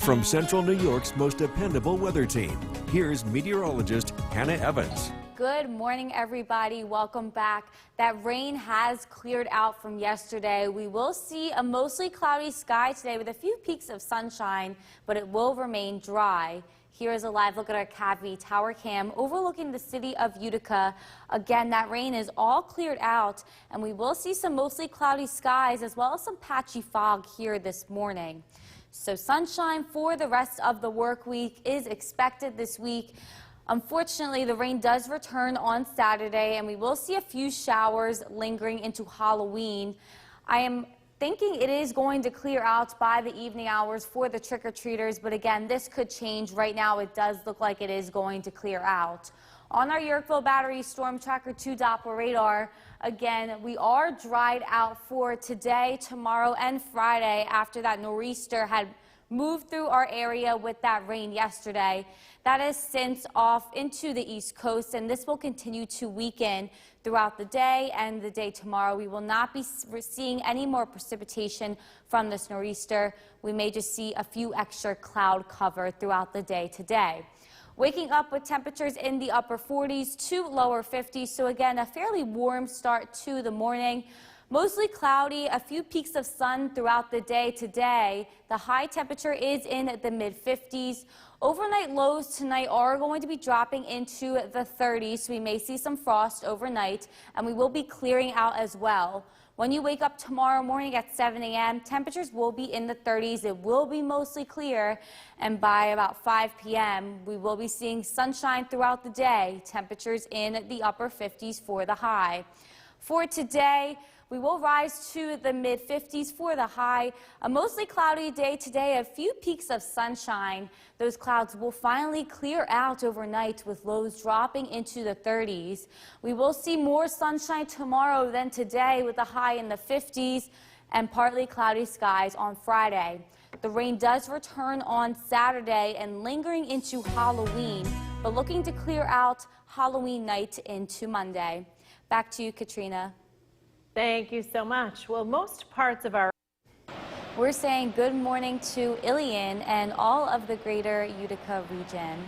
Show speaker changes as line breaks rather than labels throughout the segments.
From Central New York's most dependable weather team, here's meteorologist Hannah Evans.
Good morning, everybody. Welcome back. That rain has cleared out from yesterday. We will see a mostly cloudy sky today with a few peaks of sunshine, but it will remain dry. Here is a live look at our Cavity Tower Cam overlooking the city of Utica. Again, that rain is all cleared out, and we will see some mostly cloudy skies as well as some patchy fog here this morning. So sunshine for the rest of the work week is expected this week. Unfortunately, the rain does return on Saturday, and we will see a few showers lingering into Halloween. I am thinking it is going to clear out by the evening hours for the trick-or-treaters, but again, this could change. Right now, it does look like it is going to clear out. On our Yorkville Battery Storm Tracker 2 Doppler radar, again, we are dried out for today, tomorrow, and Friday after that nor'easter had moved through our area with that rain yesterday. That is since off into the East Coast, and this will continue to weaken throughout the day and the day tomorrow. We will not be seeing any more precipitation from this nor'easter. We may just see a few extra cloud cover throughout the day today. Waking up with temperatures in the upper 40s to lower 50s, so again, a fairly warm start to the morning. Mostly cloudy, a few peaks of sun throughout the day today. The high temperature is in the mid-50s. Overnight lows tonight are going to be dropping into the 30s, so we may see some frost overnight, and we will be clearing out as well. When you wake up tomorrow morning at 7 a.m., temperatures will be in the 30s. It will be mostly clear, and by about 5 p.m., we will be seeing sunshine throughout the day. Temperatures in the upper 50s for the high. For today, we will rise to the mid-50s for the high. A mostly cloudy day today, a few peaks of sunshine. Those clouds will finally clear out overnight with lows dropping into the 30s. We will see more sunshine tomorrow than today with a high in the 50s and partly cloudy skies on Friday. The rain does return on Saturday and lingering into Halloween, but looking to clear out Halloween night into Monday. Back to you, Katrina.
Thank you so much. Well, most parts of our...
We're saying good morning to Ilion and all of the greater Utica region.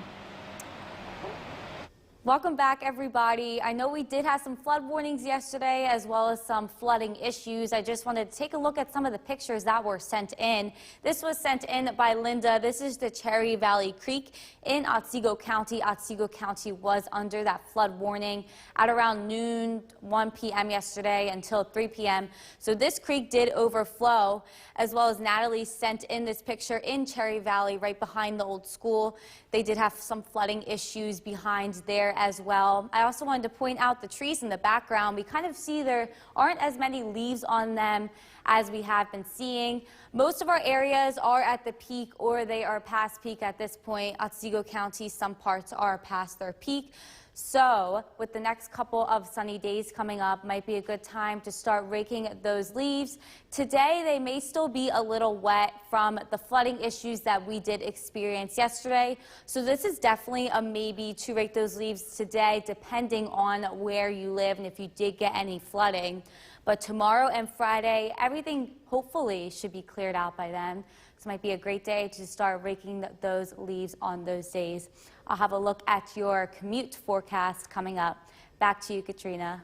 Welcome back, everybody. I know we did have some flood warnings yesterday as well as some flooding issues. I just wanted to take a look at some of the pictures that were sent in. This was sent in by Linda. This is the Cherry Valley Creek in Otsego County. Otsego County was under that flood warning at around noon, 1 p.m. yesterday until 3 p.m. So this creek did overflow, as well as Natalie sent in this picture in Cherry Valley right behind the old school. They did have some flooding issues behind there as well. I also wanted to point out the trees in the background. We kind of see there aren't as many leaves on them as we have been seeing. Most of our areas are at the peak or they are past peak at this point. Otsego County, some parts are past their peak. So with the next couple of sunny days coming up, might be a good time to start raking those leaves. Today, they may still be a little wet from the flooding issues that we did experience yesterday. So this is definitely a maybe to rake those leaves today, depending on where you live and if you did get any flooding. But tomorrow and Friday, everything hopefully should be cleared out by then. This might be a great day to start raking those leaves on those days. I'll have a look at your commute forecast coming up. Back to you, Katrina.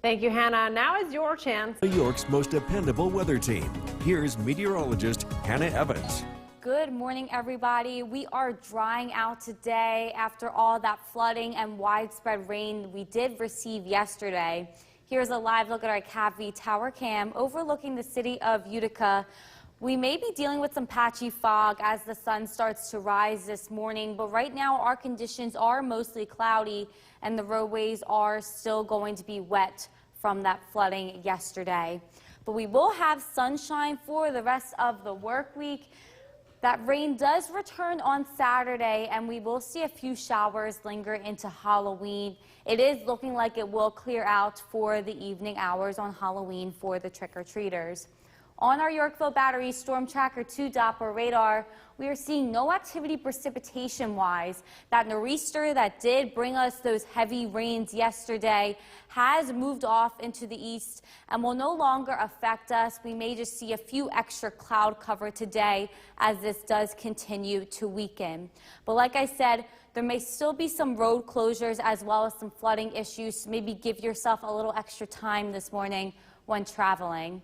Thank you, Hannah. Now is your chance.
New York's most dependable weather team. Here's meteorologist Hannah Evans.
Good morning, everybody. We are drying out today after all that flooding and widespread rain we did receive yesterday. Here's a live look at our Cavity Tower Cam overlooking the city of Utica. We may be dealing with some patchy fog as the sun starts to rise this morning, but right now our conditions are mostly cloudy and the roadways are still going to be wet from that flooding yesterday. But we will have sunshine for the rest of the work week. That rain does return on Saturday, and we will see a few showers linger into Halloween. It is looking like it will clear out for the evening hours on Halloween for the trick-or-treaters. On our Yorkville Battery Storm Tracker 2 Doppler radar, we are seeing no activity precipitation-wise. That nor'easter that did bring us those heavy rains yesterday has moved off into the east and will no longer affect us. We may just see a few extra cloud cover today as this does continue to weaken. But like I said, there may still be some road closures as well as some flooding issues, so maybe give yourself a little extra time this morning when traveling.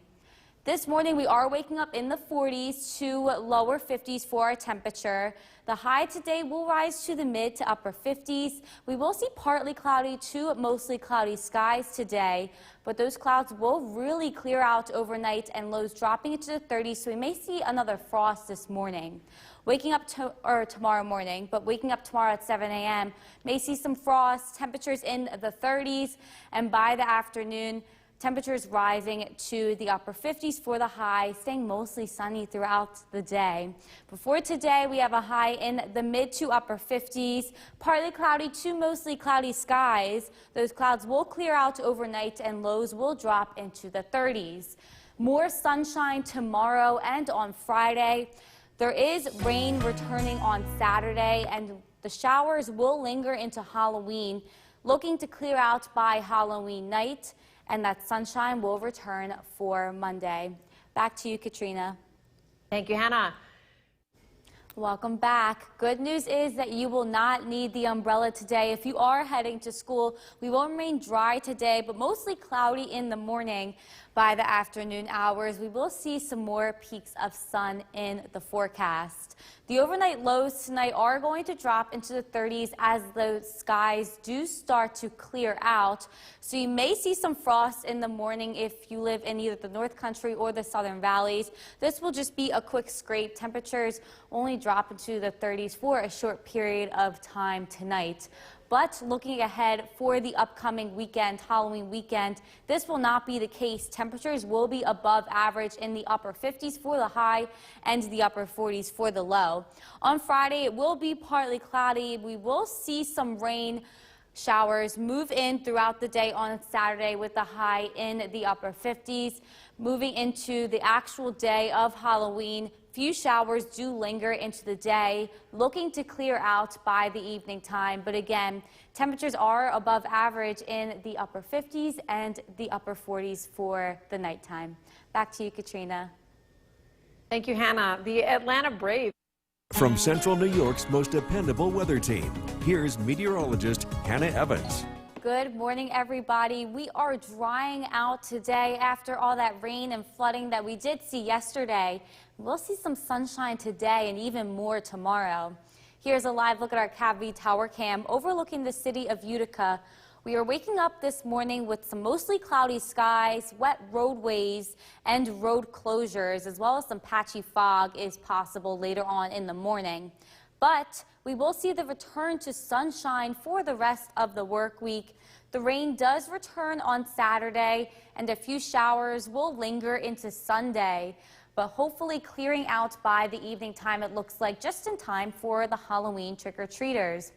This morning, we are waking up in the 40s to lower 50s for our temperature. The high today will rise to the mid to upper 50s. We will see partly cloudy to mostly cloudy skies today, but those clouds will really clear out overnight and lows dropping into the 30s, so we may see another frost this morning. Waking up tomorrow morning, but waking up tomorrow at 7 a.m. may see some frost, temperatures in the 30s, and by the afternoon, temperatures rising to the upper 50s for the high, staying mostly sunny throughout the day. Before today, we have a high in the mid to upper 50s, partly cloudy to mostly cloudy skies. Those clouds will clear out overnight and lows will drop into the 30s. More sunshine tomorrow and on Friday. There is rain returning on Saturday, and the showers will linger into Halloween, looking to clear out by Halloween night. And that sunshine will return for Monday. Back to you, Katrina.
Thank you, Hannah.
Welcome back. Good news is that you will not need the umbrella today. If you are heading to school, we will remain dry today, but mostly cloudy in the morning. By the afternoon hours, we will see some more peaks of sun in the forecast. The overnight lows tonight are going to drop into the 30s as the skies do start to clear out. So you may see some frost in the morning if you live in either the North Country or the Southern Valleys. This will just be a quick scrape. Temperatures only drop into the 30s for a short period of time tonight. But looking ahead for the upcoming weekend, Halloween weekend, this will not be the case. Temperatures will be above average in the upper 50s for the high and the upper 40s for the low. On Friday, it will be partly cloudy. We will see some rain showers move in throughout the day on Saturday with the high in the upper 50s. Moving into the actual day of Halloween, few showers do linger into the day, looking to clear out by the evening time. But again, temperatures are above average in the upper 50s and the upper 40s for the nighttime. Back to you, Katrina.
Thank you, Hannah. The Atlanta Braves.
From Central New York's most dependable weather team, here's meteorologist Hannah Evans.
Good morning, everybody. We are drying out today after all that rain and flooding that we did see yesterday. We'll see some sunshine today and even more tomorrow. Here's a live look at our CAVV tower cam overlooking the city of Utica. We are waking up this morning with some mostly cloudy skies, wet roadways, and road closures, as well as some patchy fog is possible later on in the morning. But we will see the return to sunshine for the rest of the work week. The rain does return on Saturday, and a few showers will linger into Sunday, but hopefully clearing out by the evening time, it looks like, just in time for the Halloween trick-or-treaters.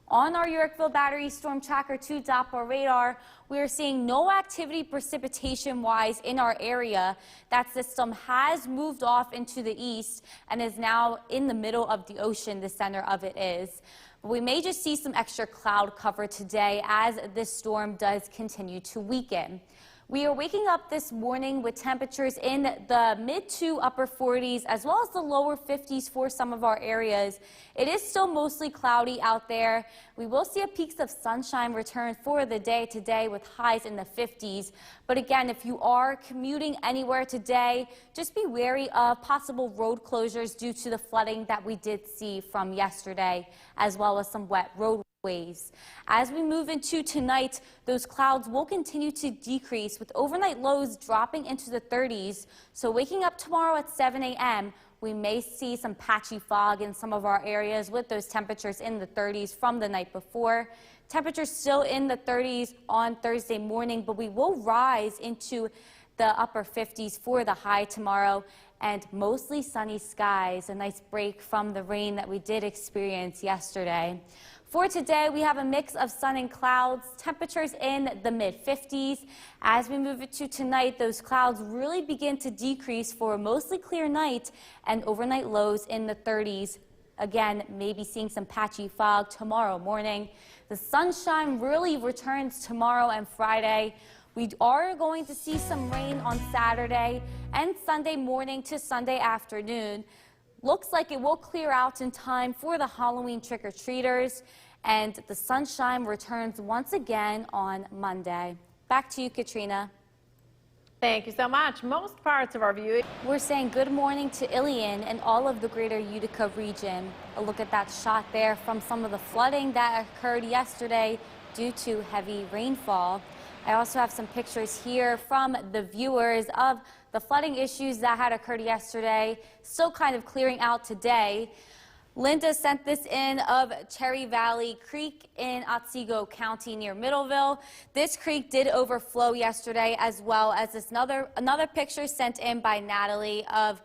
On our Yorkville Battery Storm Tracker 2 Doppler radar, we are seeing no activity precipitation-wise in our area. That system has moved off into the east and is now in the middle of the ocean, the center of it is. But we may just see some extra cloud cover today as this storm does continue to weaken. We are waking up this morning with temperatures in the mid to upper 40s as well as the lower 50s for some of our areas. It is still mostly cloudy out there. We will see a peaks of sunshine return for the day today with highs in the 50s. But again, if you are commuting anywhere today, just be wary of possible road closures due to the flooding that we did see from yesterday, as well as some wet roadways. As we move into tonight, those clouds will continue to decrease with overnight lows dropping into the 30s. So waking up tomorrow at 7 a.m., we may see some patchy fog in some of our areas with those temperatures in the 30s from the night before. Temperatures still in the 30s on Thursday morning, but we will rise into the upper 50s for the high tomorrow. and mostly sunny skies, a nice break from the rain that we did experience yesterday. For today, we have a mix of sun and clouds, temperatures in the mid-50s. As we move into tonight, those clouds really begin to decrease for a mostly clear night and overnight lows in the 30s. Again, maybe seeing some patchy fog tomorrow morning. The sunshine really returns tomorrow and Friday. We are going to see some rain on Saturday and Sunday morning to Sunday afternoon. Looks like it will clear out in time for the Halloween trick-or-treaters, and the sunshine returns once again on Monday. Back to you, Katrina.
Thank you so much. Most parts of our view.
We're saying good morning to Ilion and all of the greater Utica region. A look at that shot there from some of the flooding that occurred yesterday due to heavy rainfall. I also have some pictures here from the viewers of the flooding issues that had occurred yesterday, still kind of clearing out today. Linda sent this in of Cherry Valley Creek in Otsego County near Middleville. This creek did overflow yesterday, as well as this another picture sent in by Natalie of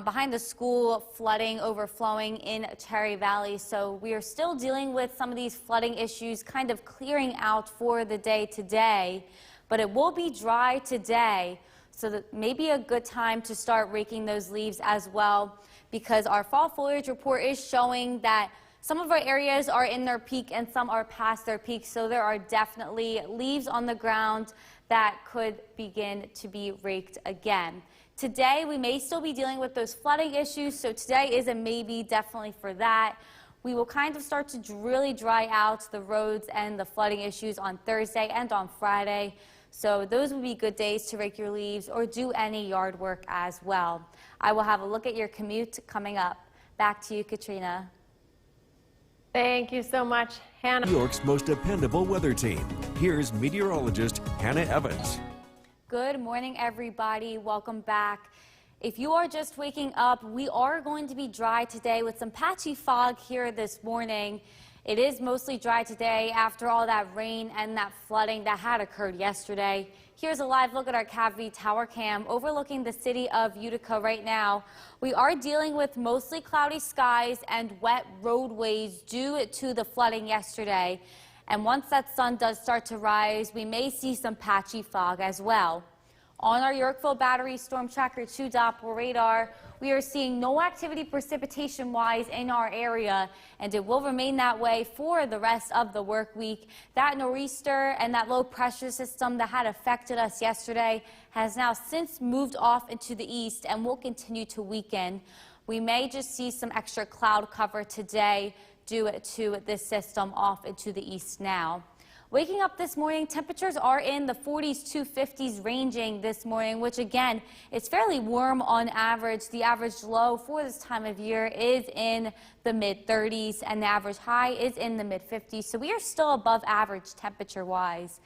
behind the school flooding overflowing in Cherry Valley. So we are still dealing with some of these flooding issues kind of clearing out for the day today, but it will be dry today. So that may be a good time to start raking those leaves as well, because our fall foliage report is showing that some of our areas are in their peak and some are past their peak. So there are definitely leaves on the ground that could begin to be raked again. Today, we may still be dealing with those flooding issues, so today is a maybe definitely for that. We will kind of start to really dry out the roads and the flooding issues on Thursday and on Friday. So those would be good days to rake your leaves or do any yard work as well. I will have a look at your commute coming up. Back to you, Katrina.
Thank you so much, Hannah.
New York's most dependable weather team. Here's meteorologist Hannah Evans.
Good morning, everybody. Welcome back. If you are just waking up, we are going to be dry today with some patchy fog here this morning. It is mostly dry today after all that rain and that flooding that had occurred yesterday. Here's a live look at our Cavity Tower Cam overlooking the city of Utica right now. We are dealing with mostly cloudy skies and wet roadways due to the flooding yesterday. And once that sun does start to rise, we may see some patchy fog as well. On our Yorkville Battery Storm Tracker 2 Doppler radar, we are seeing no activity precipitation-wise in our area, and it will remain that way for the rest of the work week. That nor'easter and that low pressure system that had affected us yesterday has now since moved off into the east and will continue to weaken. We may just see some extra cloud cover today due to this system off into the east now. Waking up this morning, temperatures are in the 40s to 50s ranging this morning, which again, is fairly warm on average. The average low for this time of year is in the mid-30s and the average high is in the mid-50s. So we are still above average temperature-wise.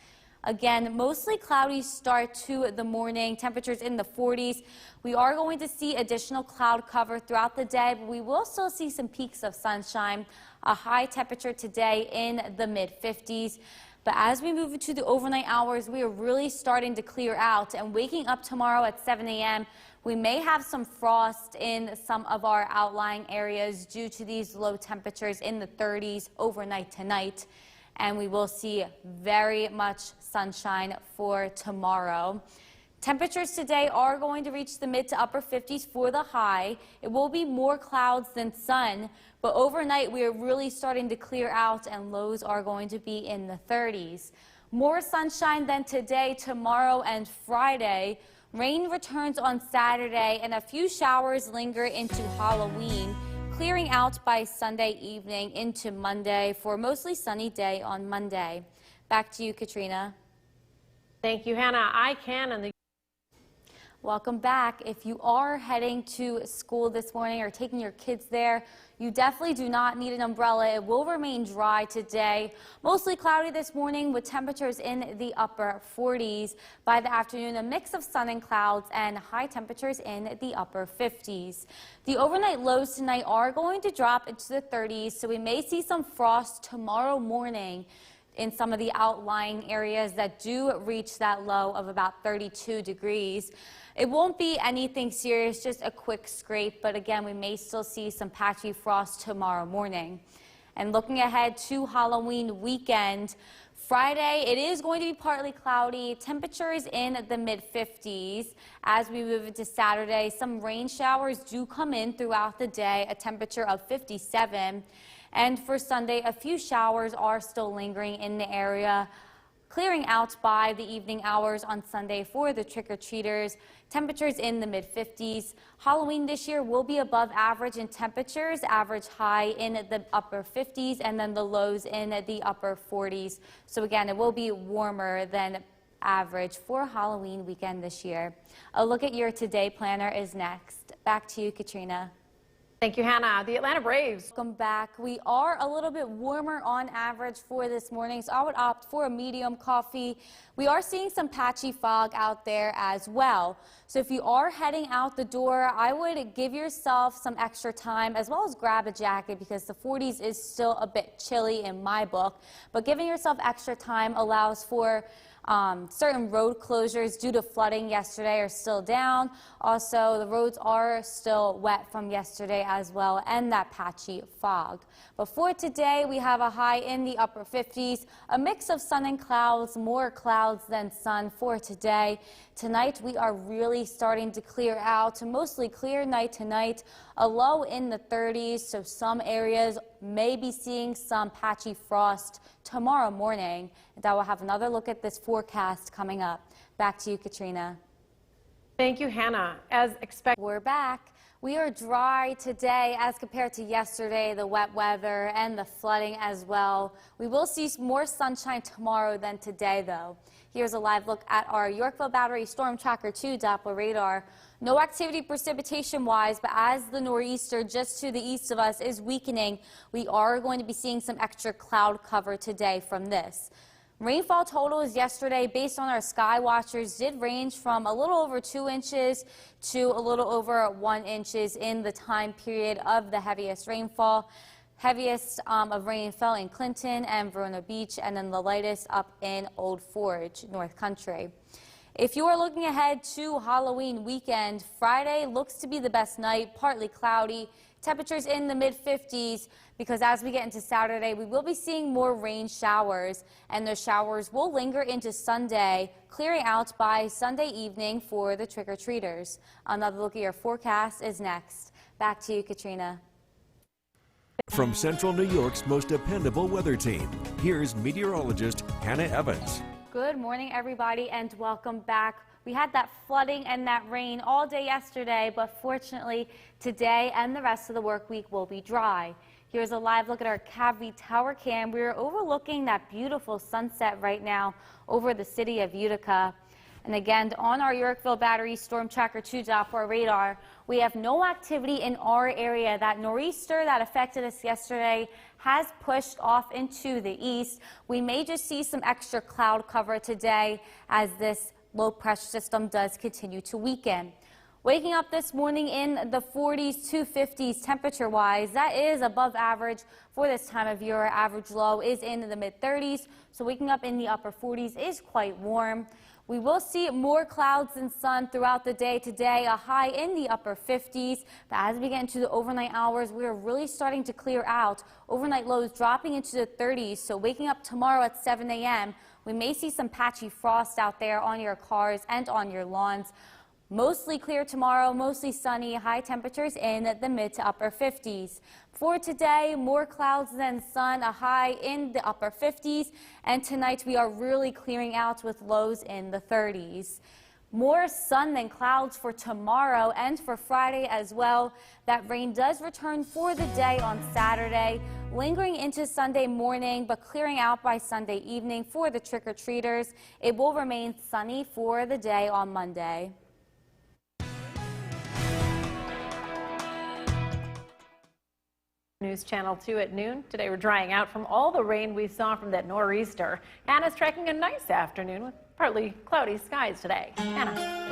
Again, mostly cloudy start to the morning, temperatures in the 40s. We are going to see additional cloud cover throughout the day, but we will still see some peaks of sunshine. A high temperature today in the mid-50s. But as we move into the overnight hours, we are really starting to clear out. And waking up tomorrow at 7 a.m., we may have some frost in some of our outlying areas due to these low temperatures in the 30s overnight tonight. And we will see very much sunshine for tomorrow. Temperatures today are going to reach the mid to upper 50s for the high. It will be more clouds than sun, but overnight we are really starting to clear out and lows are going to be in the 30s. More sunshine than today, tomorrow, and Friday. Rain returns on Saturday and a few showers linger into Halloween, clearing out by Sunday evening into Monday for a mostly sunny day on Monday. Back to you, Katrina.
Thank you, Hannah. I can and the
Welcome back. If you are heading to school this morning or taking your kids there, you definitely do not need an umbrella. It will remain dry today. Mostly cloudy this morning with temperatures in the upper 40s. By the afternoon, a mix of sun and clouds and high temperatures in the upper 50s. The overnight lows tonight are going to drop into the 30s, so we may see some frost tomorrow morning. in some of the outlying areas that do reach that low of about 32 degrees. It won't be anything serious, just a quick scrape, but again, we may still see some patchy frost tomorrow morning. And looking ahead to Halloween weekend, Friday, it is going to be partly cloudy, temperatures in the mid-50s. As we move into Saturday, some rain showers do come in throughout the day, a temperature of 57. And for Sunday, a few showers are still lingering in the area, clearing out by the evening hours on Sunday for the trick-or-treaters. Temperatures in the mid-50s. Halloween this year will be above average in temperatures, average high in the upper 50s, and then the lows in the upper 40s. So again, it will be warmer than average for Halloween weekend this year. A look at your Today planner is next. Back to you, Katrina.
Thank you, Hannah. The Atlanta Braves.
Welcome back. We are a little bit warmer on average for this morning, so I would opt for a medium coffee. We are seeing some patchy fog out there as well. So if you are heading out the door, I would give yourself some extra time as well as grab a jacket because the 40s is still a bit chilly in my book. But giving yourself extra time allows for certain road closures due to flooding yesterday are still down. Also, the roads are still wet from yesterday as well, and that patchy fog. But for today, we have a high in the upper 50s, a mix of sun and clouds, more clouds than sun for today. Tonight, we are really starting to clear out, mostly clear night tonight, a low in the 30s, so some areas may be seeing some patchy frost tomorrow morning. And I will have another look at this forecast coming up. Back to you, Katrina.
Thank you, Hannah. As expected,
we're back. We are dry today as compared to yesterday, the wet weather and the flooding as well. We will see more sunshine tomorrow than today, though. Here's a live look at our Yorkville Battery Storm Tracker 2 Doppler radar. No activity precipitation-wise, but as the nor'easter just to the east of us is weakening, we are going to be seeing some extra cloud cover today from this. Rainfall totals yesterday, based on our sky watchers, did range from a little over 2 inches to a little over 1 inches in the time period of the heaviest rainfall. Heaviest of rain fell in Clinton and Verona Beach, and then the lightest up in Old Forge, North Country. If you are looking ahead to Halloween weekend, Friday looks to be the best night, partly cloudy. Temperatures in the mid-50s because as we get into Saturday, we will be seeing more rain showers, and those showers will linger into Sunday, clearing out by Sunday evening for the trick-or-treaters. Another look at your forecast is next. Back to you, Katrina.
From Central New York's most dependable weather team, here's meteorologist Hannah Evans.
Good morning, everybody, and welcome back. We had that flooding and that rain all day yesterday, but fortunately today and the rest of the work week will be dry. Here's a live look at our Cavity Tower cam. We're overlooking that beautiful sunset right now over the city of Utica. And again, on our Yorkville Battery Storm Tracker 2 Doppler radar, we have no activity in our area. That nor'easter that affected us yesterday has pushed off into the east. We may just see some extra cloud cover today as this low pressure system does continue to weaken. Waking up this morning in the 40s to 50s temperature-wise, that is above average for this time of year. Our average low is in the mid-30s, so waking up in the upper 40s is quite warm. We will see more clouds than sun throughout the day today, a high in the upper 50s. But as we get into the overnight hours, we are really starting to clear out. Overnight lows dropping into the 30s, so waking up tomorrow at 7 a.m., we may see some patchy frost out there on your cars and on your lawns. Mostly clear tomorrow, mostly sunny, high temperatures in the mid to upper 50s. For today, more clouds than sun, a high in the upper 50s. And tonight we are really clearing out with lows in the 30s. More sun than clouds for tomorrow and for Friday as well. That rain does return for the day on Saturday, lingering into Sunday morning, but clearing out by Sunday evening for the trick-or-treaters. It will remain sunny for the day on Monday.
News Channel 2 at noon. Today we're drying out from all the rain we saw from that nor'easter. Hannah's tracking a nice afternoon with partly cloudy skies today. Hannah.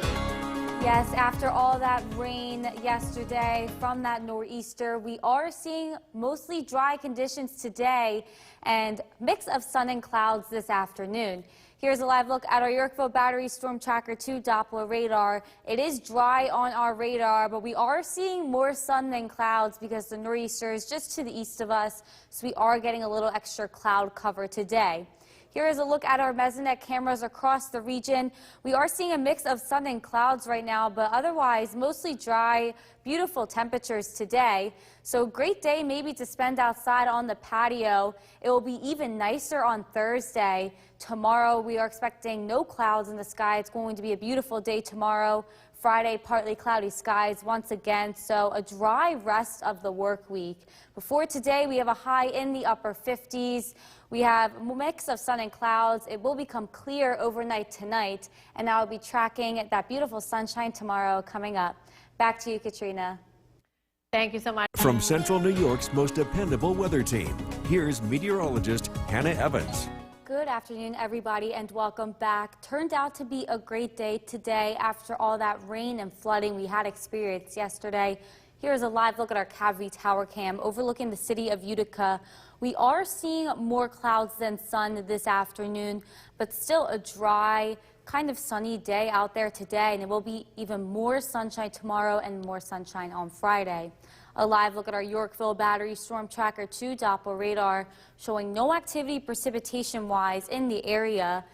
Yes, after all that rain yesterday from that nor'easter, we are seeing mostly dry conditions today and mix of sun and clouds this afternoon. Here's a live look at our Yorkville Battery Storm Tracker 2 Doppler radar. It is dry on our radar, but we are seeing more sun than clouds because the nor'easter is just to the east of us, so we are getting a little extra cloud cover today. Here is a look at our Mesonet cameras across the region. We are seeing a mix of sun and clouds right now, but otherwise mostly dry, beautiful temperatures today. So great day maybe to spend outside on the patio. It will be even nicer on Thursday. Tomorrow we are expecting no clouds in the sky. It's going to be a beautiful day tomorrow. Friday, partly cloudy skies once again, so a dry rest of the work week. Before today, we have a high in the upper 50s. We have a mix of sun and clouds. It will become clear overnight tonight, and I will be tracking that beautiful sunshine tomorrow coming up. Back to you, Katrina.
Thank you so much.
From Central New York's most dependable weather team, here's meteorologist Hannah Evans.
Good afternoon, everybody, and welcome back. Turned out to be a great day today after all that rain and flooding we had experienced yesterday. Here's a live look at our Cavity Tower Cam overlooking the city of Utica. We are seeing more clouds than sun this afternoon, but still a dry, kind of sunny day out there today, and it will be even more sunshine tomorrow and more sunshine on Friday. A live look at our Yorkville Battery Storm Tracker 2 Doppler radar showing no activity precipitation-wise in the area.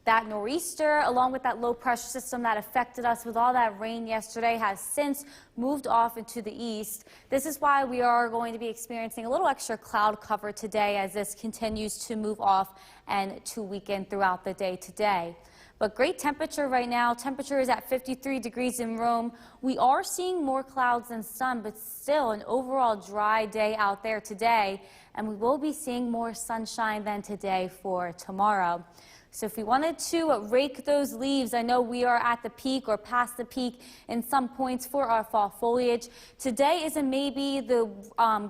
That nor'easter, along with that low pressure system that affected us with all that rain yesterday, has since moved off into the east. This is why we are going to be experiencing a little extra cloud cover today as this continues to move off and to weaken throughout the day today. But great temperature right now. Temperature is at 53 degrees in Rome. We are seeing more clouds than sun, but still an overall dry day out there today. And we will be seeing more sunshine than today for tomorrow. So if we wanted to rake those leaves, I know we are at the peak or past the peak in some points for our fall foliage. Today isn't maybe the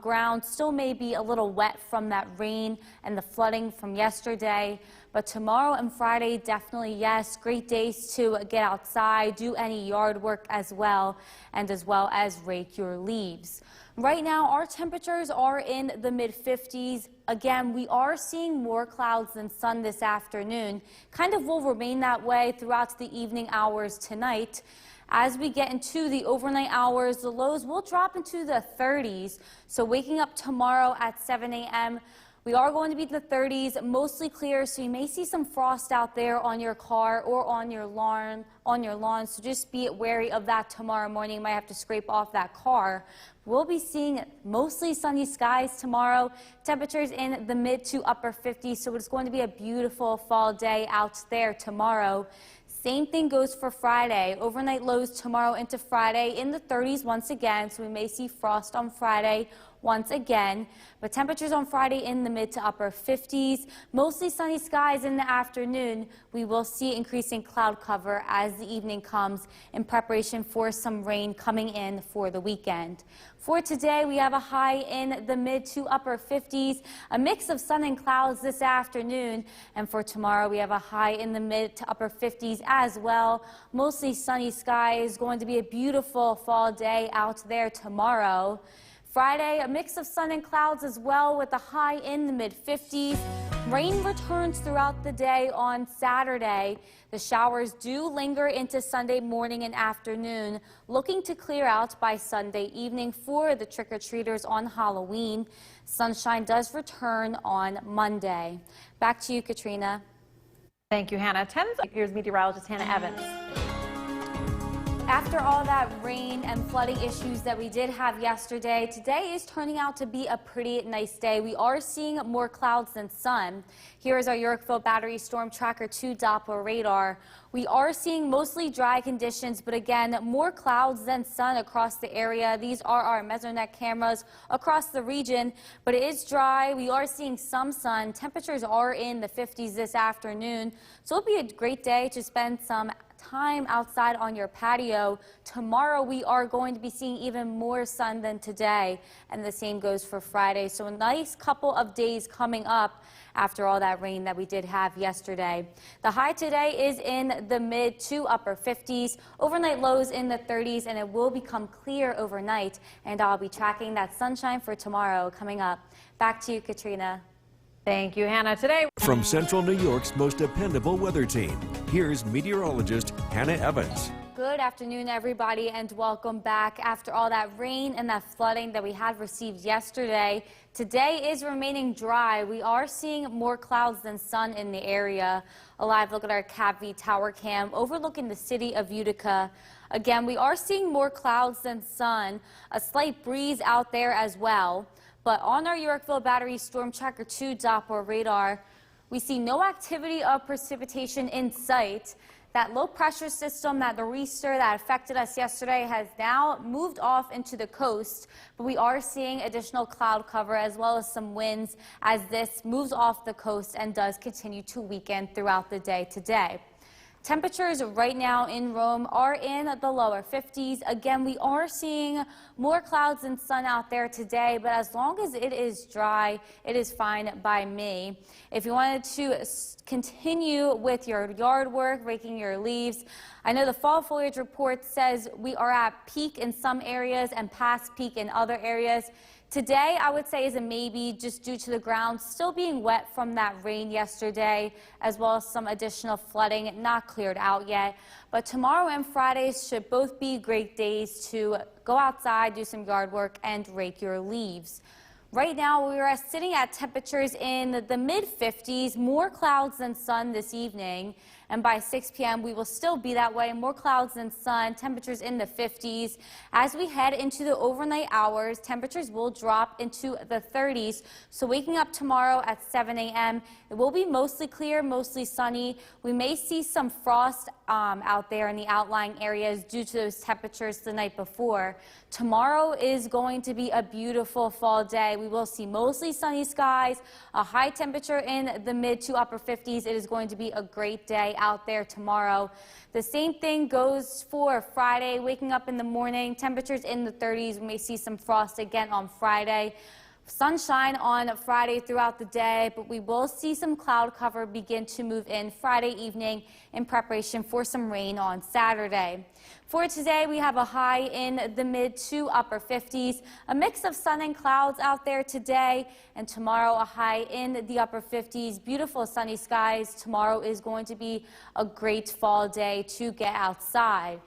ground still may be a little wet from that rain and the flooding from yesterday. But tomorrow and Friday, definitely yes, great days to get outside, do any yard work as well as rake your leaves. Right now, our temperatures are in the mid-50s. Again, we are seeing more clouds than sun this afternoon. Kind of will remain that way throughout the evening hours tonight. As we get into the overnight hours, the lows will drop into the 30s. So waking up tomorrow at 7 a.m., we are going to be in the 30s, mostly clear, so you may see some frost out there on your car or on your lawn. So just be wary of that tomorrow morning. You might have to scrape off that car. We'll be seeing mostly sunny skies tomorrow. Temperatures in the mid to upper 50s, so it's going to be a beautiful fall day out there tomorrow. Same thing goes for Friday. Overnight lows tomorrow into Friday in the 30s once again, so we may see frost on Friday once again. But temperatures on Friday in the mid to upper 50s. Mostly sunny skies in the afternoon. We will see increasing cloud cover as the evening comes in preparation for some rain coming in for the weekend. For today, we have a high in the mid to upper 50s, a mix of sun and clouds this afternoon. And for tomorrow, we have a high in the mid to upper 50s as well. Mostly sunny skies. Going to be a beautiful fall day out there tomorrow. Friday, a mix of sun and clouds as well with a high in the mid-50s. Rain returns throughout the day on Saturday. The showers do linger into Sunday morning and afternoon, looking to clear out by Sunday evening for the trick-or-treaters on Halloween. Sunshine does return on Monday. Back to you, Katrina.
Thank you, Hannah. Here's meteorologist Hannah Evans.
After all that rain and flooding issues that we did have yesterday, today is turning out to be a pretty nice day. We are seeing more clouds than sun. Here is our Yorkville Battery Storm Tracker 2 Doppler radar. We are seeing mostly dry conditions, but again, more clouds than sun across the area. These are our Mesonet cameras across the region, but it is dry. We are seeing some sun. Temperatures are in the 50s this afternoon, so it'll be a great day to spend some time outside on your patio. Tomorrow we are going to be seeing even more sun than today, and the same goes for Friday. So a nice couple of days coming up after all that rain that we did have yesterday. The high today is in the mid to upper 50s, overnight lows in the 30s, and it will become clear overnight. And I'll be tracking that sunshine for tomorrow coming up. Back to you, Katrina.
Thank you, Hannah. Today,
From Central New York's most dependable weather team, here's meteorologist Hannah Evans.
Good afternoon, everybody, and welcome back. After all that rain and that flooding that we had received yesterday, today is remaining dry. We are seeing more clouds than sun in the area. A live look at our CAPV tower cam overlooking the city of Utica. Again, we are seeing more clouds than sun, a slight breeze out there as well. But on our Yorkville Battery Storm Tracker 2 Doppler radar, we see no activity of precipitation in sight. That low pressure system, that nor'easter that affected us yesterday, has now moved off into the coast, but we are seeing additional cloud cover as well as some winds as this moves off the coast and does continue to weaken throughout the day today. Temperatures right now in Rome are in the lower 50s. Again, we are seeing more clouds and sun out there today, but as long as it is dry, it is fine by me. If you wanted to continue with your yard work, raking your leaves, I know the fall foliage report says we are at peak in some areas and past peak in other areas. Today, I would say, is a maybe just due to the ground still being wet from that rain yesterday, as well as some additional flooding not cleared out yet. But tomorrow and Friday should both be great days to go outside, do some yard work, and rake your leaves. Right now, we are sitting at temperatures in the mid-50s, more clouds than sun this evening. And by 6 p.m., we will still be that way, more clouds than sun, temperatures in the 50s. As we head into the overnight hours, temperatures will drop into the 30s. So waking up tomorrow at 7 a.m., it will be mostly clear, mostly sunny. We may see some frost out there in the outlying areas due to those temperatures the night before. Tomorrow is going to be a beautiful fall day. We will see mostly sunny skies, a high temperature in the mid to upper 50s. It is going to be a great day out there tomorrow. The same thing goes for Friday. Waking up in the morning, temperatures in the 30s. We may see some frost again on Friday. Sunshine on Friday throughout the day, but we will see some cloud cover begin to move in Friday evening in preparation for some rain on Saturday. For today, we have a high in the mid to upper 50s, a mix of sun and clouds out there today, and tomorrow a high in the upper 50s. Beautiful sunny skies. Tomorrow is going to be a great fall day to get outside.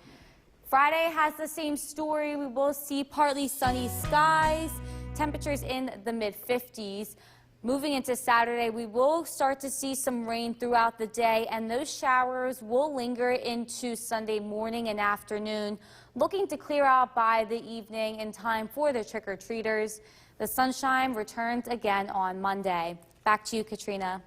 Friday has the same story. We will see partly sunny skies. Temperatures in the mid-50s. Moving into Saturday, we will start to see some rain throughout the day, and those showers will linger into Sunday morning and afternoon, looking to clear out by the evening in time for the trick-or-treaters. The sunshine returns again on Monday. Back to you, Katrina.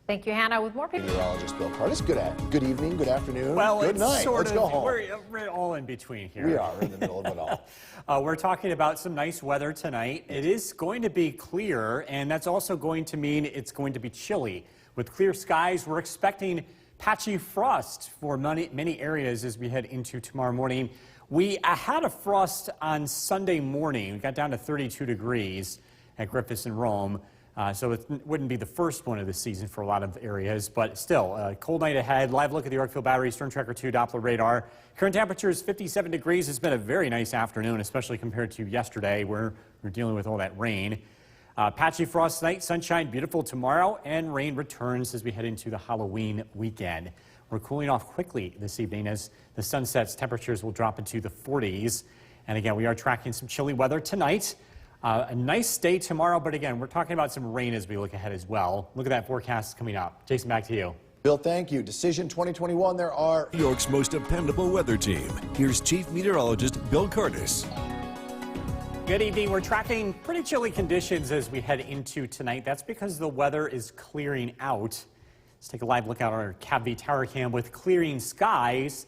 thank you, Hannah. With more people.
Meteorologist Bill Curtis. Good evening, good afternoon,
Well,
good
it's
night.
sort
Let's
of,
go home.
We're all in between here.
We are in the middle of it all.
We're talking about some nice weather tonight. It is going to be clear, and that's also going to mean it's going to be chilly. With clear skies, we're expecting patchy frost for many areas as we head into tomorrow morning. We had a frost on Sunday morning. We got down to 32 degrees at Griffiths and Rome. So it wouldn't be the first one of the season for a lot of areas, but still, a cold night ahead. Live look at the Yorkville Battery Storm Tracker 2 Doppler radar. Current temperature is 57 degrees. It's been a very nice afternoon, especially compared to yesterday where we're dealing with all that rain. Patchy frost tonight, sunshine, beautiful tomorrow, and rain returns as we head into the Halloween weekend. We're cooling off quickly this evening as the sun sets. Temperatures will drop into the 40s. And again, we are tracking some chilly weather tonight. A nice day tomorrow, but again, we're talking about some rain as we look ahead as well. Look at that forecast coming up. Jason, back to you.
Bill, thank you. Decision 2021, there are...
New York's most dependable weather team. Here's Chief Meteorologist Bill Curtis.
Good evening. We're tracking pretty chilly conditions as we head into tonight. That's because the weather is clearing out. Let's take a live look at our CAPV tower cam with clearing skies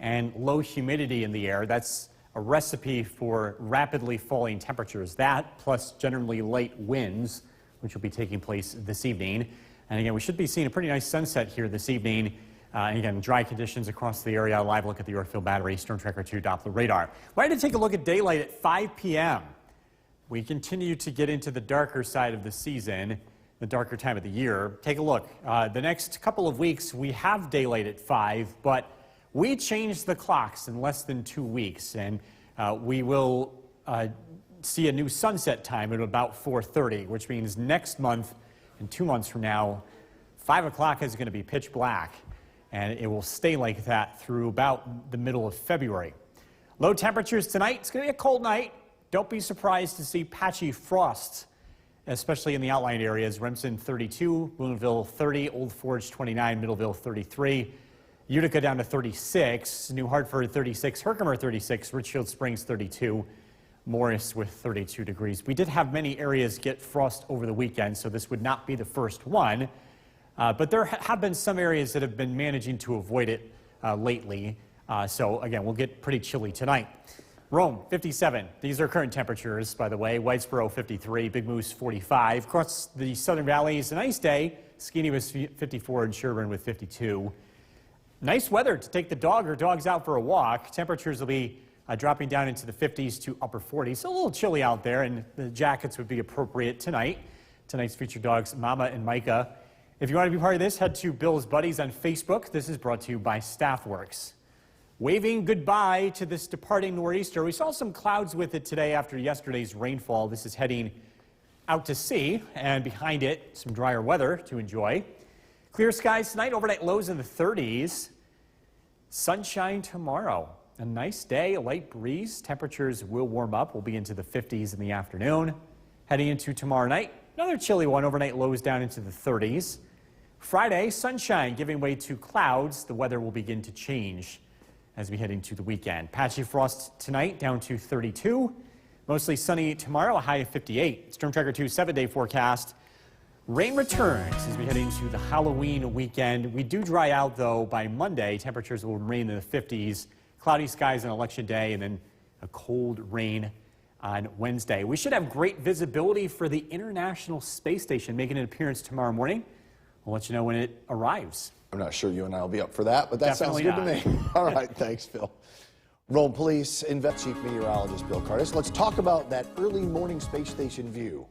and low humidity in the air. That's a recipe for rapidly falling temperatures. That plus generally light winds, which will be taking place this evening. And again, we should be seeing a pretty nice sunset here this evening. And again, dry conditions across the area. Live look at the Yorkville Battery Storm Tracker 2 Doppler radar. Wanted to take a look at daylight at 5 p.m. We continue to get into the darker side of the season, the darker time of the year. Take a look. The next couple of weeks, we have daylight at 5, but we changed the clocks in less than 2 weeks, and we will see a new sunset time at about 4:30, which means next month and 2 months from now, 5 o'clock is going to be pitch black. And it will stay like that through about the middle of February. Low temperatures tonight. It's going to be a cold night. Don't be surprised to see patchy frost, especially in the outlying areas. Remsen 32, Boonville 30, Old Forge 29, Middleville 33, Utica down to 36, New Hartford 36, Herkimer 36, Richfield Springs 32, Morris with 32 degrees. We did have many areas get frost over the weekend, so this would not be the first one. But there have been some areas that have been managing to avoid it lately. So again, we'll get pretty chilly tonight. Rome, 57. These are current temperatures, by the way. Whitesboro, 53. Big Moose, 45. Across the Southern Valleys, a nice day. Skeeny was 54 and Sherburne with 52. Nice weather to take the dog or dogs out for a walk. Temperatures will be dropping down into the 50s to upper 40s. So a little chilly out there, and the jackets would be appropriate tonight. Tonight's featured dogs, Mama and Micah. If you want to be part of this, head to Bill's Buddies on Facebook. This is brought to you by Staffworks. Waving goodbye to this departing nor'easter. We saw some clouds with it today after yesterday's rainfall. This is heading out to sea, and behind it, some drier weather to enjoy. Clear skies tonight, overnight lows in the 30s. Sunshine tomorrow. A nice day, a light breeze. Temperatures will warm up. We'll be into the 50s in the afternoon. Heading into tomorrow night, another chilly one, overnight lows down into the 30s. Friday, sunshine giving way to clouds. The weather will begin to change as we head into the weekend. Patchy frost tonight down to 32. Mostly sunny tomorrow, a high of 58. Storm Tracker 2 7-day forecast. Rain returns as we head into the Halloween weekend. We do dry out, though, by Monday. Temperatures will remain in the 50s. Cloudy skies on Election Day, and then a cold rain on Wednesday. We should have great visibility for the International Space Station making an appearance tomorrow morning. We'll let you know when it arrives.
I'm not sure you and I will be up for that, but that
Definitely
sounds good to me. All right, thanks, Phil. Rome Police Chief Meteorologist Bill Curtis. Let's talk about that early morning space station view.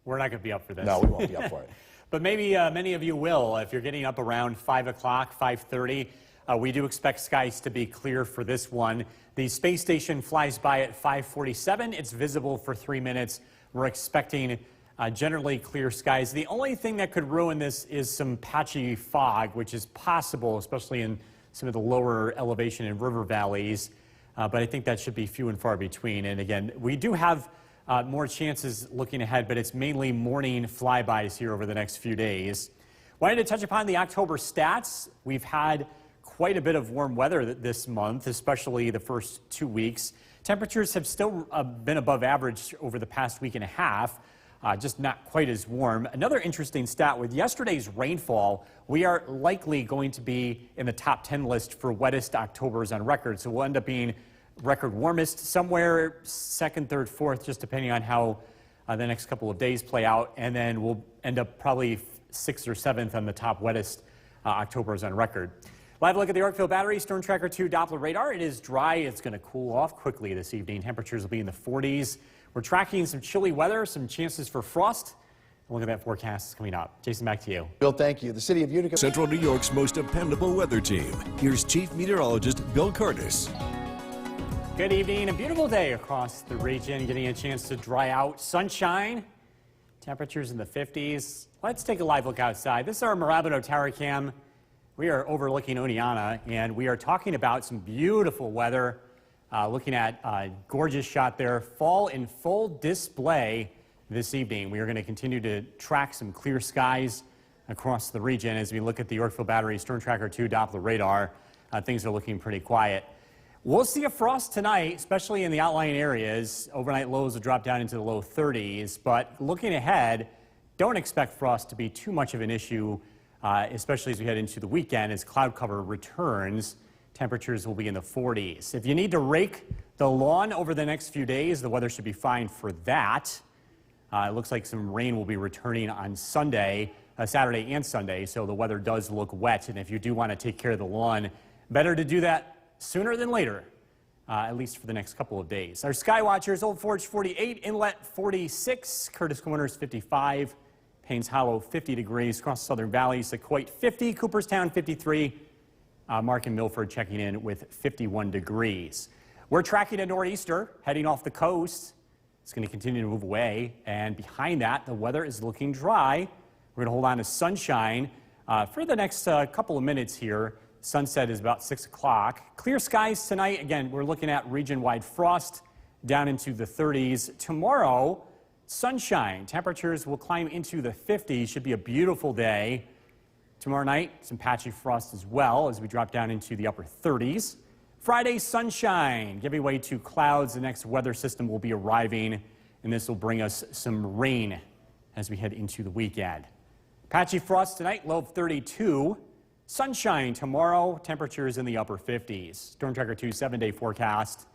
We're not going to be up for this.
No, we won't be up for it.
But maybe many of you will. If you're getting up around 5 o'clock, 5:30, we do expect skies to be clear for this one. The space station flies by at 5:47. It's visible for 3 minutes. We're expecting generally clear skies. The only thing that could ruin this is some patchy fog, which is possible, especially in some of the lower elevation and river valleys. But I think that should be few and far between. And again, we do have more chances looking ahead, but it's mainly morning flybys here over the next few days. Wanted to touch upon the October stats. We've had quite a bit of warm weather this month, especially the first 2 weeks. Temperatures have still been above average over the past week and a half. Just not quite as warm. Another interesting stat, with yesterday's rainfall, we are likely going to be in the top 10 list for wettest Octobers on record. So we'll end up being record warmest somewhere second, third, fourth, just depending on how the next couple of days play out. And then we'll end up probably 6th or 7th on the top wettest Octobers on record. Live look at the Yorkville Battery Storm Tracker 2 Doppler radar. It is dry. It's going to cool off quickly this evening. Temperatures will be in the 40s. We're tracking some chilly weather, some chances for frost. Look at that forecast coming up. Jason, back to you.
Bill, thank you. The city of Utica.
Central New York's most dependable weather team. Here's Chief Meteorologist Bill Curtis.
Good evening. A beautiful day across the region. Getting a chance to dry out. Sunshine. Temperatures in the 50s. Let's take a live look outside. This is our Mirabino Tower Cam. We are overlooking Oneonta, and we are talking about some beautiful weather. Looking at a gorgeous shot there. Fall in full display this evening. We are going to continue to track some clear skies across the region as we look at the Yorkville Battery Storm Tracker 2 Doppler radar. Things are looking pretty quiet. We'll see a frost tonight, especially in the outlying areas. Overnight lows will drop down into the low 30s, but looking ahead, don't expect frost to be too much of an issue, especially as we head into the weekend as cloud cover returns. Temperatures will be in the 40s. If you need to rake the lawn over the next few days, the weather should be fine for that. It looks like some rain will be returning on Sunday. Saturday and Sunday, so the weather does look wet. And if you do want to take care of the lawn, better to do that sooner than later, at least for the next couple of days. Our Sky Watchers: Old Forge 48, Inlet 46, Curtis Corners 55, Paynes Hollow 50 degrees, across the Southern Valley, Sequoia 50, Cooperstown 53, Markham Milford checking in with 51 degrees. We're tracking a nor'easter heading off the coast. It's going to continue to move away, and behind that, the weather is looking dry. We're going to hold on to sunshine for the next couple of minutes here. Sunset is about 6 o'clock. Clear skies tonight. Again, we're looking at region-wide frost down into the 30s. Tomorrow, sunshine. Temperatures will climb into the 50s. Should be a beautiful day. Tomorrow night, some patchy frost as well as we drop down into the upper 30s. Friday, sunshine, giving way to clouds. The next weather system will be arriving, and this will bring us some rain as we head into the weekend. Patchy frost tonight, low of 32. Sunshine tomorrow, temperatures in the upper 50s. Storm Tracker 2 7-day forecast.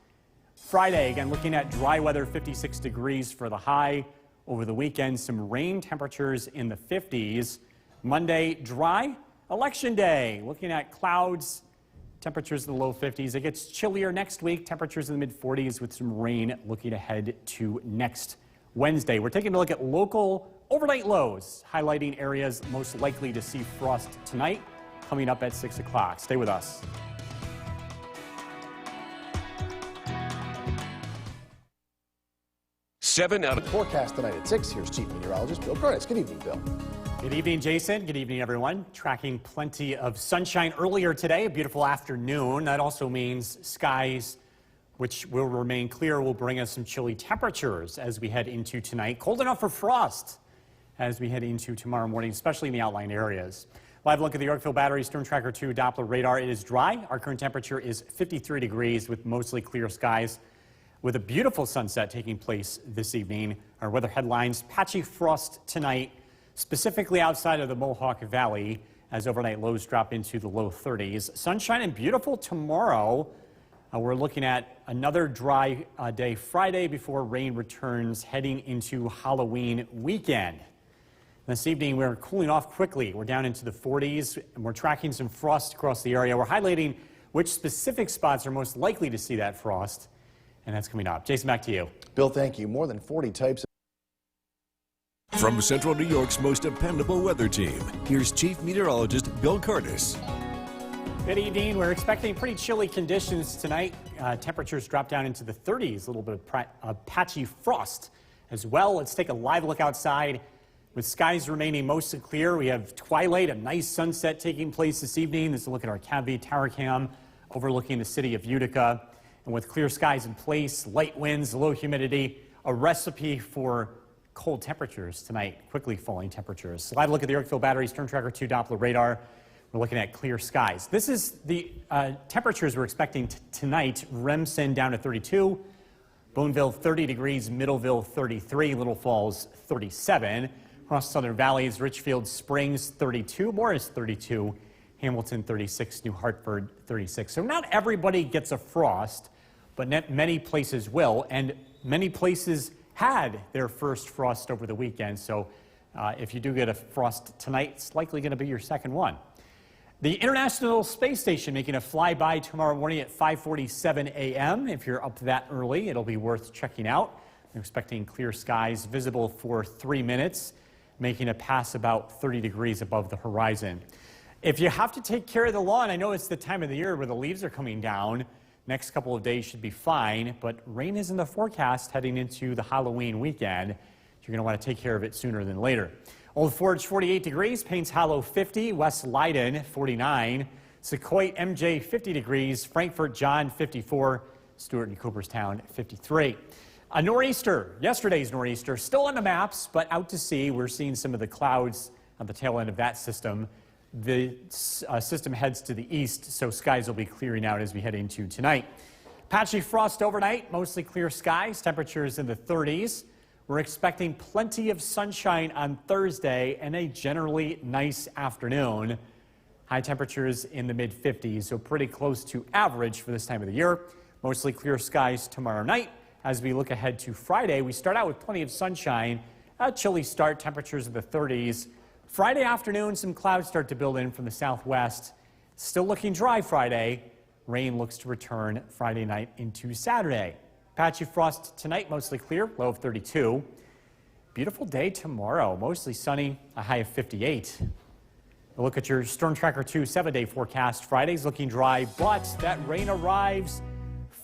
Friday, again, looking at dry weather, 56 degrees for the high. Over the weekend, some rain, temperatures in the 50s. Monday, dry. Election day, looking at clouds, temperatures in the low 50s. It gets chillier next week, temperatures in the mid 40s with some rain looking ahead to next Wednesday. We're taking a look at local overnight lows, highlighting areas most likely to see frost tonight, coming up at 6 o'clock. Stay with us.
Forecast tonight at 6. Here's Chief Meteorologist Bill Curtis. Good evening, Bill.
Good evening, Jason. Good evening, everyone. Tracking plenty of sunshine earlier today, a beautiful afternoon. That also means skies, which will remain clear, will bring us some chilly temperatures as we head into tonight. Cold enough for frost as we head into tomorrow morning, especially in the outlying areas. Live look at the Yorkville Battery Storm Tracker 2 Doppler radar. It is dry. Our current temperature is 53 degrees with mostly clear skies, with a beautiful sunset taking place this evening. Our weather headlines: patchy frost tonight, specifically outside of the Mohawk Valley, as overnight lows drop into the low 30s. Sunshine and beautiful tomorrow. We're looking at another dry day Friday before rain returns heading into Halloween weekend. This evening, we're cooling off quickly. We're down into the 40s, and we're tracking some frost across the area. We're highlighting which specific spots are most likely to see that frost, and that's coming up. Jason, back to you.
Bill, thank you. More than 40 types.
From Central New York's most dependable weather team, here's Chief Meteorologist Bill Curtis.
Good evening. We're expecting pretty chilly conditions tonight. Temperatures drop down into the 30s, a little bit of patchy frost as well. Let's take a live look outside. With skies remaining mostly clear, we have twilight, a nice sunset taking place this evening. This is a look at our CAV tower cam overlooking the city of Utica. And with clear skies in place, light winds, low humidity, a recipe for cold temperatures tonight, quickly falling temperatures. Live look at the Yorkville Battery Storm Tracker 2 Doppler radar. We're looking at clear skies. This is the temperatures we're expecting tonight. Remsen down to 32, Boonville 30 degrees, Middleville 33, Little Falls 37. Across Southern Valleys, Richfield Springs 32, Morris 32, Hamilton 36, New Hartford 36. So not everybody gets a frost, but many places will, and many places had their first frost over the weekend. So if you do get a frost tonight, it's likely going to be your second one. The International Space Station making a flyby tomorrow morning at 5:47 a.m. If you're up that early, it'll be worth checking out. We're expecting clear skies, visible for 3 minutes, making a pass about 30 degrees above the horizon. If you have to take care of the lawn, I know it's the time of the year where the leaves are coming down. Next couple of days should be fine, but rain is in the forecast heading into the Halloween weekend. You're going to want to take care of it sooner than later. Old Forge 48 degrees, Paynes Hollow 50, West Leiden 49, Sequoia MJ 50 degrees, Frankfurt John 54, Stewart and Cooperstown 53. A nor'easter, yesterday's nor'easter, still on the maps, but out to sea. We're seeing some of the clouds on the tail end of that system. The system heads to the east, so skies will be clearing out as we head into tonight. Patchy frost overnight, mostly clear skies, temperatures in the 30s. We're expecting plenty of sunshine on Thursday and a generally nice afternoon. High temperatures in the mid-50s, so pretty close to average for this time of the year. Mostly clear skies tomorrow night. As we look ahead to Friday, we start out with plenty of sunshine. A chilly start, temperatures in the 30s. Friday afternoon, some clouds start to build in from the southwest. Still looking dry Friday. Rain looks to return Friday night into Saturday. Patchy frost tonight, mostly clear, low of 32. Beautiful day tomorrow, mostly sunny, a high of 58. A look at your Storm Tracker 2 7-day forecast. Friday's looking dry, but that rain arrives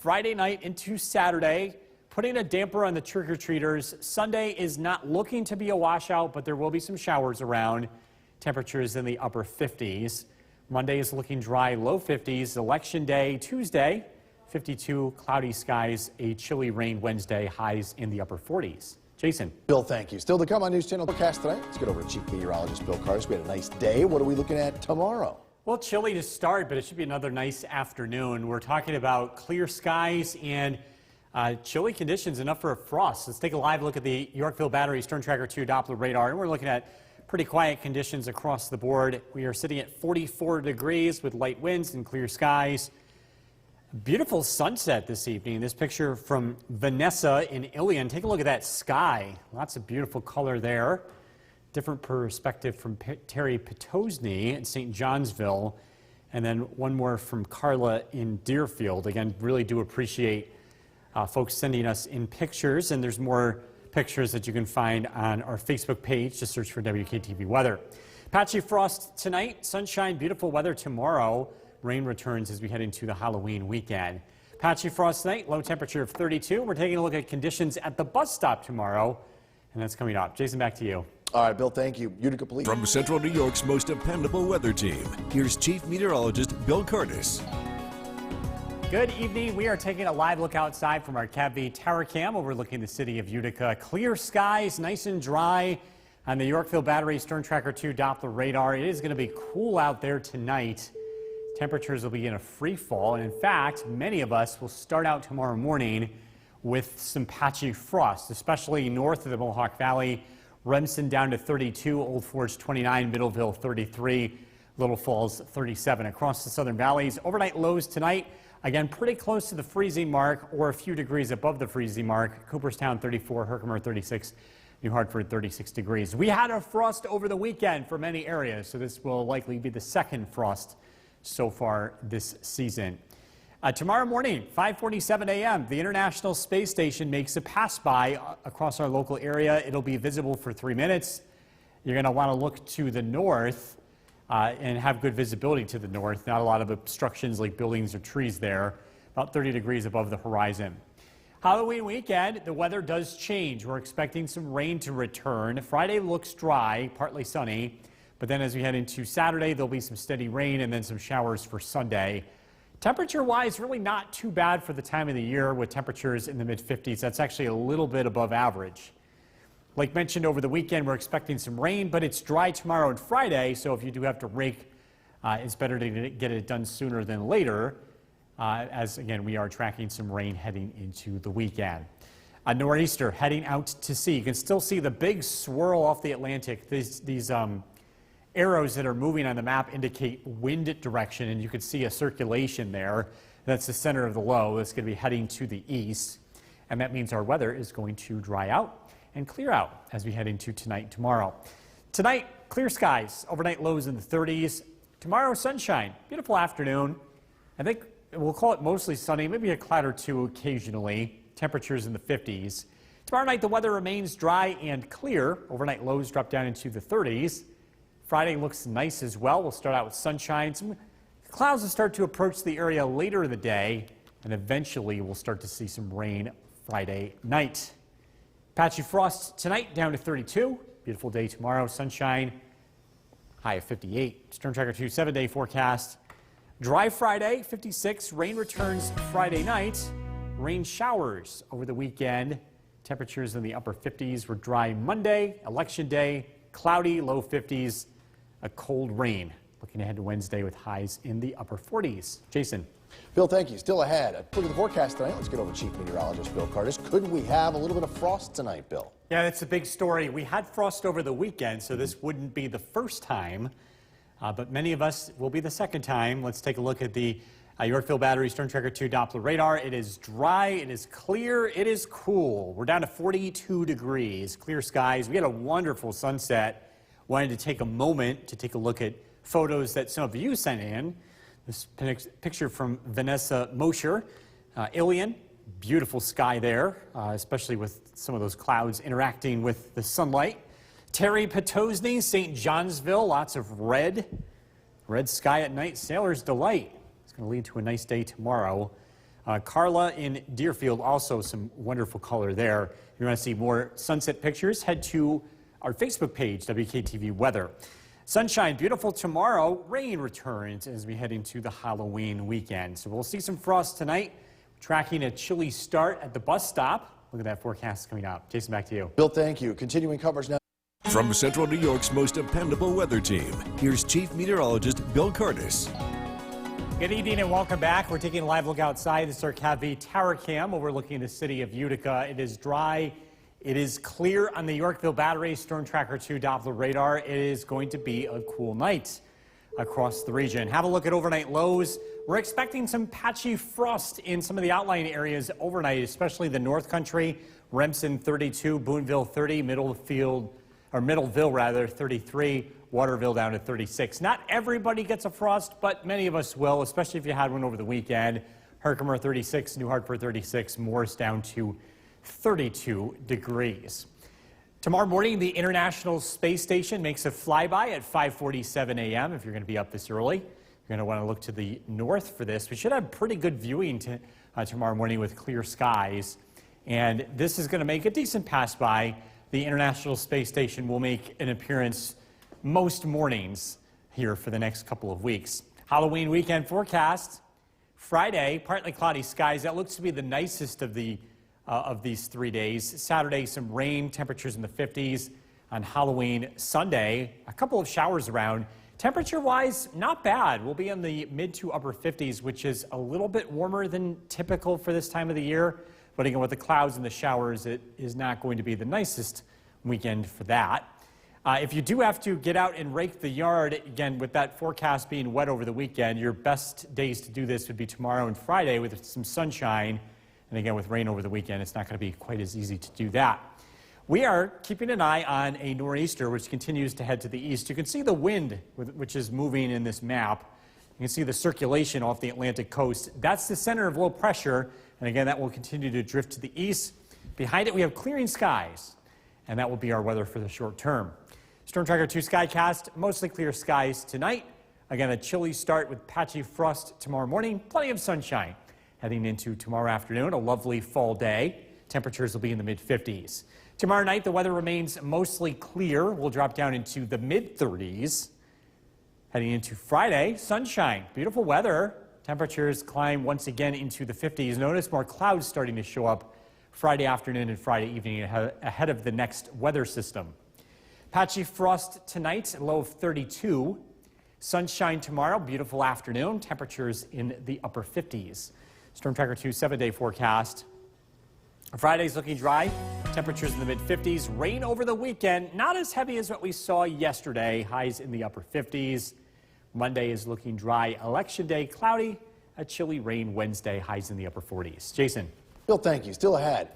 Friday night into Saturday, putting a damper on the trick-or-treaters. Sunday is not looking to be a washout, but there will be some showers around. Temperatures in the upper 50s. Monday is looking dry, low 50s. Election day, Tuesday, 52, cloudy skies, a chilly rain Wednesday, highs in the upper 40s. Jason.
Bill, thank you. Still to come on News Channel forecast tonight. Let's get over to Chief Meteorologist Bill Cardis. We had a nice day. What are we looking at tomorrow?
Well, chilly to start, but it should be another nice afternoon. We're talking about clear skies and chilly conditions, enough for a frost. Let's take a live look at the Yorkville Battery Storm Tracker 2 Doppler radar, and we're looking at pretty quiet conditions across the board. We are sitting at 44 degrees with light winds and clear skies. Beautiful sunset this evening. This picture from Vanessa in Ilion. Take a look at that sky. Lots of beautiful color there. Different perspective from Terry Pitosny in St. Johnsville. And then one more from Carla in Deerfield. Again, really do appreciate folks sending us in pictures. And there's more pictures that you can find on our Facebook page. Just search for WKTV Weather. Patchy frost tonight, sunshine, beautiful weather tomorrow. Rain returns as we head into the Halloween weekend. Patchy frost tonight, low temperature of 32. We're taking a look at conditions at the bus stop tomorrow, and that's coming up. Jason, back to you.
All right, Bill, thank you. Utica Police.
From Central New York's most dependable weather team, here's Chief Meteorologist Bill Cardis.
Good evening. We are taking a live look outside from our CAV tower cam overlooking the city of Utica. Clear skies, nice and dry on the Yorkville Battery Storm Tracker 2 Doppler radar. It is going to be cool out there tonight. Temperatures will be in a free fall, and in fact, many of us will start out tomorrow morning with some patchy frost, especially north of the Mohawk Valley. Remsen down to 32, Old Forge 29, Middleville 33, Little Falls 37. Across the southern valleys, overnight lows tonight, again, pretty close to the freezing mark or a few degrees above the freezing mark. Cooperstown 34, Herkimer 36, New Hartford 36 degrees. We had a frost over the weekend for many areas, so this will likely be the second frost so far this season. Tomorrow morning, 5:47 a.m., the International Space Station makes a pass-by across our local area. It'll be visible for 3 minutes. You're going to want to look to the north and have good visibility to the north. Not a lot of obstructions like buildings or trees there. About 30 degrees above the horizon. Halloween weekend, the weather does change. We're expecting some rain to return. Friday looks dry, partly sunny. But then as we head into Saturday, there'll be some steady rain and then some showers for Sunday. Temperature-wise, really not too bad for the time of the year with temperatures in the mid-50s. That's actually a little bit above average. Like mentioned over the weekend, we're expecting some rain, but it's dry tomorrow and Friday, so if you do have to rake, it's better to get it done sooner than later, as, again, we are tracking some rain heading into the weekend. A nor'easter heading out to sea. You can still see the big swirl off the Atlantic. These arrows that are moving on the map indicate wind direction, and you can see a circulation there. That's the center of the low. It's going to be heading to the east, and that means our weather is going to dry out and clear out as we head into tonight and tomorrow. Tonight, clear skies, overnight lows in the 30s. Tomorrow, sunshine, beautiful afternoon. I think we'll call it mostly sunny, maybe a cloud or two occasionally. Temperatures in the 50s. Tomorrow night, the weather remains dry and clear. Overnight lows drop down into the 30s. Friday looks nice as well. We'll start out with sunshine. Some clouds will start to approach the area later in the day, and eventually we'll start to see some rain Friday night. Patchy frost tonight down to 32. Beautiful day tomorrow. Sunshine, high of 58. Storm Tracker 2 7-day forecast. Dry Friday, 56. Rain returns Friday night. Rain showers over the weekend. Temperatures in the upper 50s. We're dry Monday, election day, cloudy, low 50s. A cold rain. Looking ahead to Wednesday with highs in the upper 40s. Jason.
Bill, thank you. Still ahead. Look at the forecast tonight. Let's get over to Chief Meteorologist Bill Cardis. Could we have a little bit of frost tonight, Bill?
Yeah, that's a big story. We had frost over the weekend, so this wouldn't be the first time, but many of us will be the second time. Let's take a look at the Yorkville Battery Storm Tracker 2 Doppler radar. It is dry, it is clear, it is cool. We're down to 42 degrees, clear skies. We had a wonderful sunset wanted to take a moment to take a look at photos that some of you sent in. This picture from Vanessa Mosher, Ilion, beautiful sky there, especially with some of those clouds interacting with the sunlight. Terry Potosny, St. Johnsville, lots of red sky at night, sailor's delight. It's going to lead to a nice day tomorrow. Carla in Deerfield, also some wonderful color there. If you want to see more sunset pictures, head to our Facebook page, WKTV Weather. Sunshine, beautiful tomorrow. Rain returns as we head into the Halloween weekend. So we'll see some frost tonight. Tracking a chilly start at the bus stop. Look at that forecast coming up. Jason, back to you.
Bill, thank you. Continuing coverage now.
From Central New York's most dependable weather team, here's Chief Meteorologist Bill Curtis.
Good evening and welcome back. We're taking a live look outside. This is our CATV Tower Cam overlooking the city of Utica. It is dry. It is clear on the Yorkville Battery Storm Tracker 2 Doppler radar. It is going to be a cool night across the region. Have a look at overnight lows. We're expecting some patchy frost in some of the outlying areas overnight, especially the North Country. Remsen 32, Boonville 30, Middleville 33, Waterville down to 36. Not everybody gets a frost, but many of us will, especially if you had one over the weekend. Herkimer 36, New Hartford 36, Morris down to 32 degrees. Tomorrow morning, the International Space Station makes a flyby at 5:47 a.m. If you're going to be up this early, you're going to want to look to the north for this. We should have pretty good viewing tomorrow morning with clear skies. And this is going to make a decent pass by. The International Space Station will make an appearance most mornings here for the next couple of weeks. Halloween weekend forecast. Friday, partly cloudy skies. That looks to be the nicest of these 3 days. Saturday, some rain, temperatures in the 50s. On Halloween Sunday, a couple of showers around. Temperature-wise, not bad. We'll be in the mid to upper 50s, which is a little bit warmer than typical for this time of the year. But again, with the clouds and the showers, it is not going to be the nicest weekend for that. If you do have to get out and rake the yard, again, with that forecast being wet over the weekend, your best days to do this would be tomorrow and Friday with some sunshine. And again, with rain over the weekend, it's not going to be quite as easy to do that. We are keeping an eye on a nor'easter, which continues to head to the east. You can see the wind, which is moving in this map. You can see the circulation off the Atlantic coast. That's the center of low pressure. And again, that will continue to drift to the east. Behind it, we have clearing skies. And that will be our weather for the short term. Storm Tracker 2 Skycast, mostly clear skies tonight. Again, a chilly start with patchy frost tomorrow morning. Plenty of sunshine. Heading into tomorrow afternoon, a lovely fall day. Temperatures will be in the mid-50s. Tomorrow night, the weather remains mostly clear. We'll drop down into the mid-30s. Heading into Friday, sunshine, beautiful weather. Temperatures climb once again into the 50s. Notice more clouds starting to show up Friday afternoon and Friday evening ahead of the next weather system. Patchy frost tonight, a low of 32. Sunshine tomorrow, beautiful afternoon. Temperatures in the upper 50s. Storm Tracker 2 7-day forecast. Friday's looking dry. Temperatures in the mid-50s. Rain over the weekend, not as heavy as what we saw yesterday. Highs in the upper 50s. Monday is looking dry. Election day, cloudy. A chilly rain Wednesday. Highs in the upper 40s. Jason.
Bill, thank you. Still ahead.